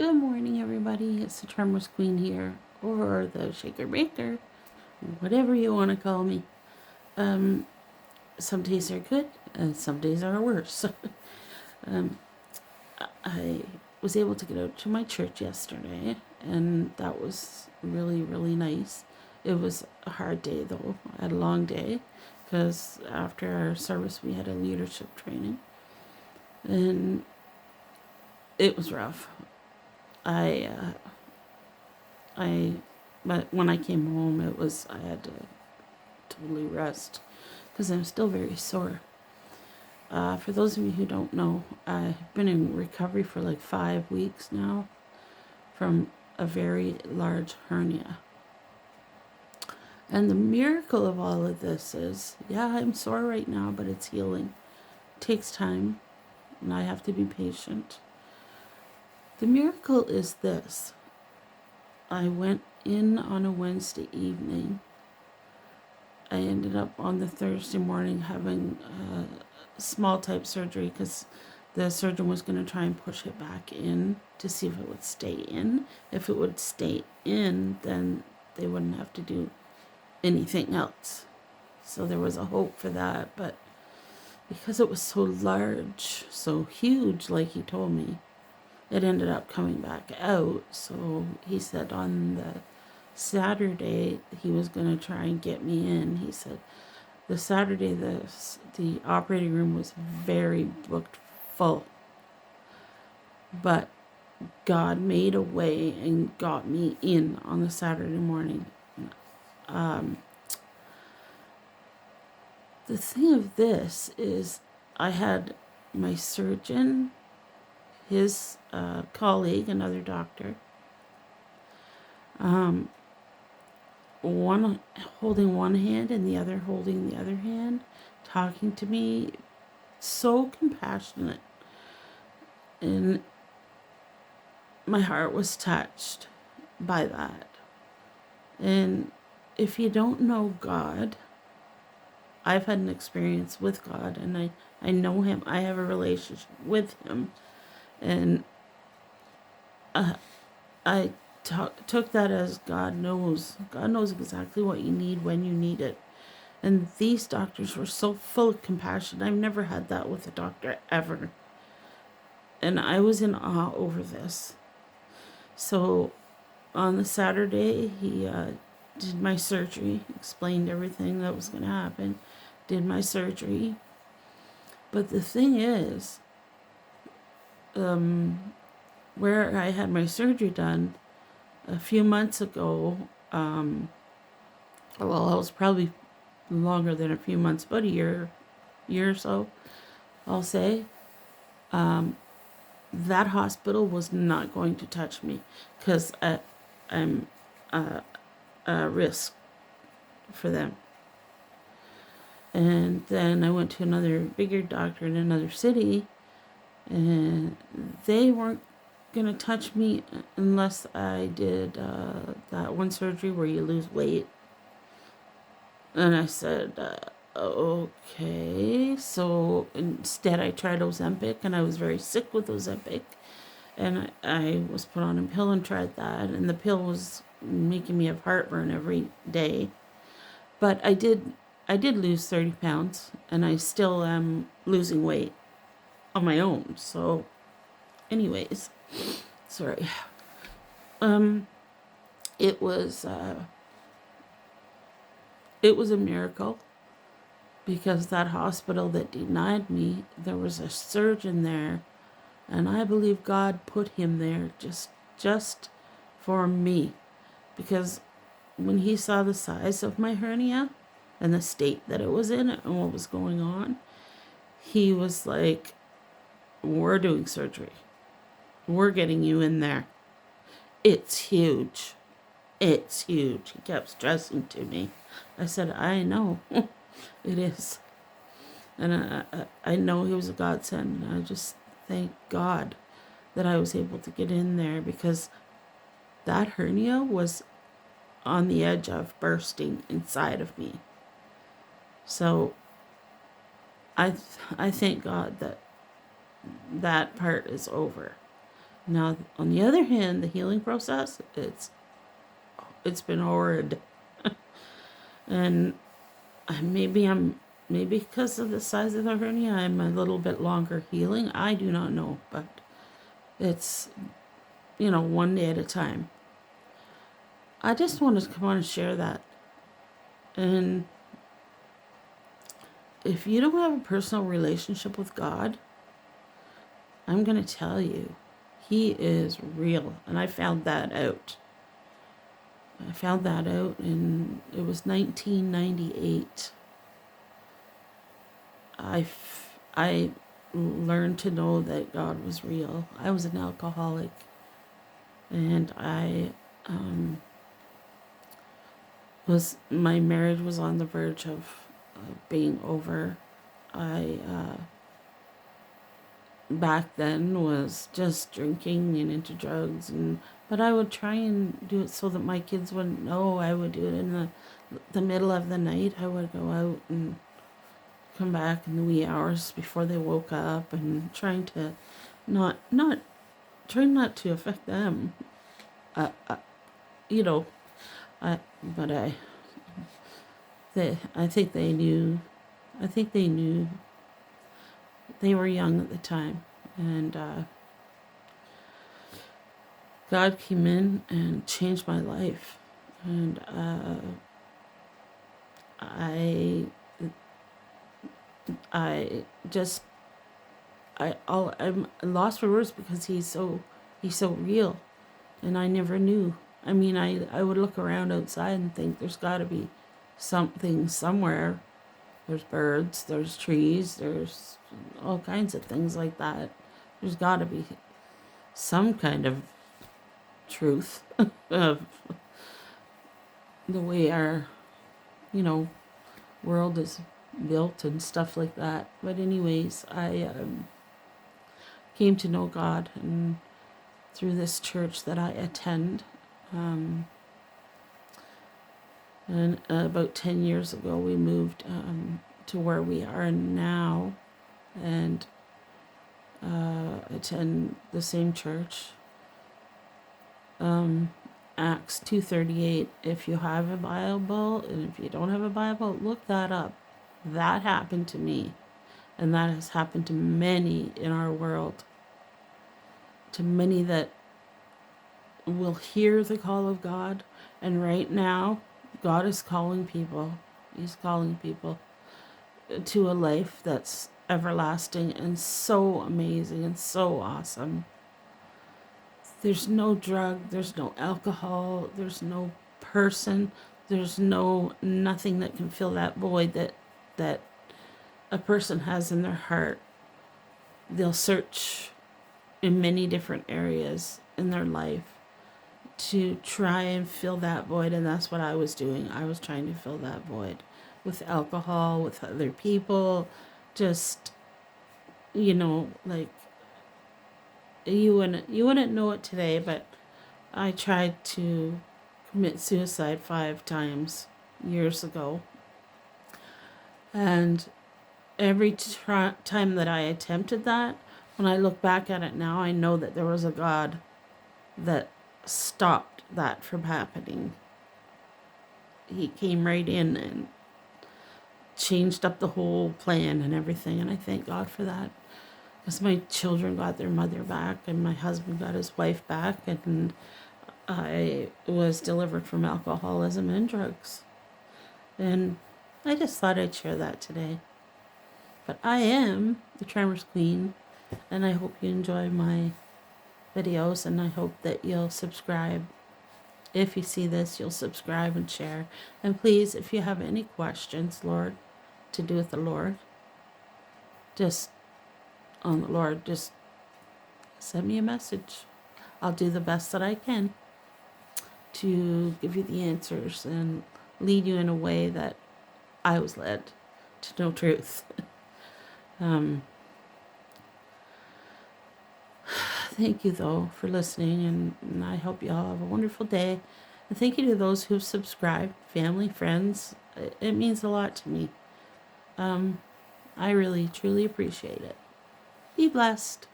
Good morning, everybody. It's the Charmless Queen here, or the Shaker Baker, whatever you want to call me. Some days are good, and some days are worse. um, I was able to get out to my church yesterday, and that was really, really nice. It was a hard day, though. I had a long day, because after our service, we had a leadership training, and it was rough. I I but when I came home, I had to totally rest because I'm still very sore. For those of you who don't know, I've been in recovery for like 5 weeks now from a very large hernia. And the miracle of all of this is, yeah, I'm sore right now, but it's healing. It takes time, and I have to be patient. The miracle is this. I went in on a Wednesday evening. I ended up on the Thursday morning having small type surgery because the surgeon was going to try and push it back in to see if it would stay in. If it would stay in, then they wouldn't have to do anything else. So there was a hope for that, but because it was so large, so huge, like he told me, it ended up coming back out. So he said on the Saturday he was going to try and get me in. He said the Saturday the operating room was very booked full, but God made a way and got me in on the Saturday morning. The thing of this is I had my surgeon, his colleague, another doctor, one holding one hand and the other holding the other hand, talking to me, so compassionate. And my heart was touched by that. And if you don't know God, I've had an experience with God, and I know him. I have a relationship with him. And I took that as God knows. God knows exactly what you need when you need it. And these doctors were so full of compassion. I've never had that with a doctor ever. And I was in awe over this. So on the Saturday, he did my surgery, explained everything that was going to happen, did my surgery. But the thing is, where I had my surgery done a few months ago, well, it was probably longer than a few months, but a year or so, I'll say, that hospital was not going to touch me because I'm a risk for them. And then I went to another bigger doctor in another city, and they weren't going to touch me unless I did that one surgery where you lose weight. And I said, okay. So instead I tried Ozempic, and I was very sick with Ozempic. And I was put on a pill and tried that, and the pill was making me have heartburn every day. But I did lose 30 pounds, and I still am losing weight on my own. So anyways, sorry. It was a miracle because that hospital that denied me, there was a surgeon there, and I believe God put him there just for me, because when he saw the size of my hernia and the state that it was in and what was going on, he was like, we're doing surgery. We're getting you in there. It's huge. It's huge. He kept stressing to me. I said, I know. It is. And I know he was a godsend. And I just thank God that I was able to get in there, because that hernia was on the edge of bursting inside of me. So I thank God that part is over. Now, on the other hand, the healing process, it's been horrid. And maybe because of the size of the hernia, I'm a little bit longer healing. I do not know, but it's, one day at a time. I just wanted to come on and share that. And if you don't have a personal relationship with God, I'm going to tell you, He is real. And I found that out. And it was 1998. I learned to know that God was real. I was an alcoholic, and my marriage was on the verge of being over. I back then was just drinking and into drugs, but I would try and do it so that my kids wouldn't know. I would do it in the middle of the night. I would go out and come back in the wee hours before they woke up, and trying to trying not to affect them. You know, but I think they knew. I think they knew. They were young at the time, and God came in and changed my life, and I'm lost for words because he's so real, and I never knew. I mean, I would look around outside and think there's got to be something somewhere. There's birds, there's trees, there's all kinds of things like that. There's got to be some kind of truth of the way our, world is built and stuff like that. But anyways, I came to know God and through this church that I attend. And about 10 years ago, we moved to where we are now, and attend the same church. Acts 2:38. If you have a Bible, and if you don't have a Bible, look that up. That happened to me, and that has happened to many in our world. To many that will hear the call of God, and right now, God is calling people. He's calling people to a life that's everlasting and so amazing and so awesome. There's no drug, there's no alcohol, there's no person, there's nothing that can fill that void that a person has in their heart. They'll search in many different areas in their life to try and fill that void, and that's what I was doing. I was trying to fill that void with alcohol, with other people, just like you wouldn't know it today, but I tried to commit suicide 5 times years ago, and every time that I attempted that, when I look back at it now, I know that there was a God that stopped that from happening. He came right in and changed up the whole plan and everything, and I thank God for that, because my children got their mother back and my husband got his wife back, and I was delivered from alcoholism and drugs. And I just thought I'd share that today. But I am the Tremors Queen, and I hope you enjoy my videos, and I hope that you'll subscribe. If you see this, you'll subscribe and share. And please, if you have any questions, Lord, to do with the Lord, just send me a message. I'll do the best that I can to give you the answers and lead you in a way that I was led to know truth. Thank you, though, for listening, and I hope you all have a wonderful day. And thank you to those who've subscribed, family, friends. It means a lot to me. I really, truly appreciate it. Be blessed.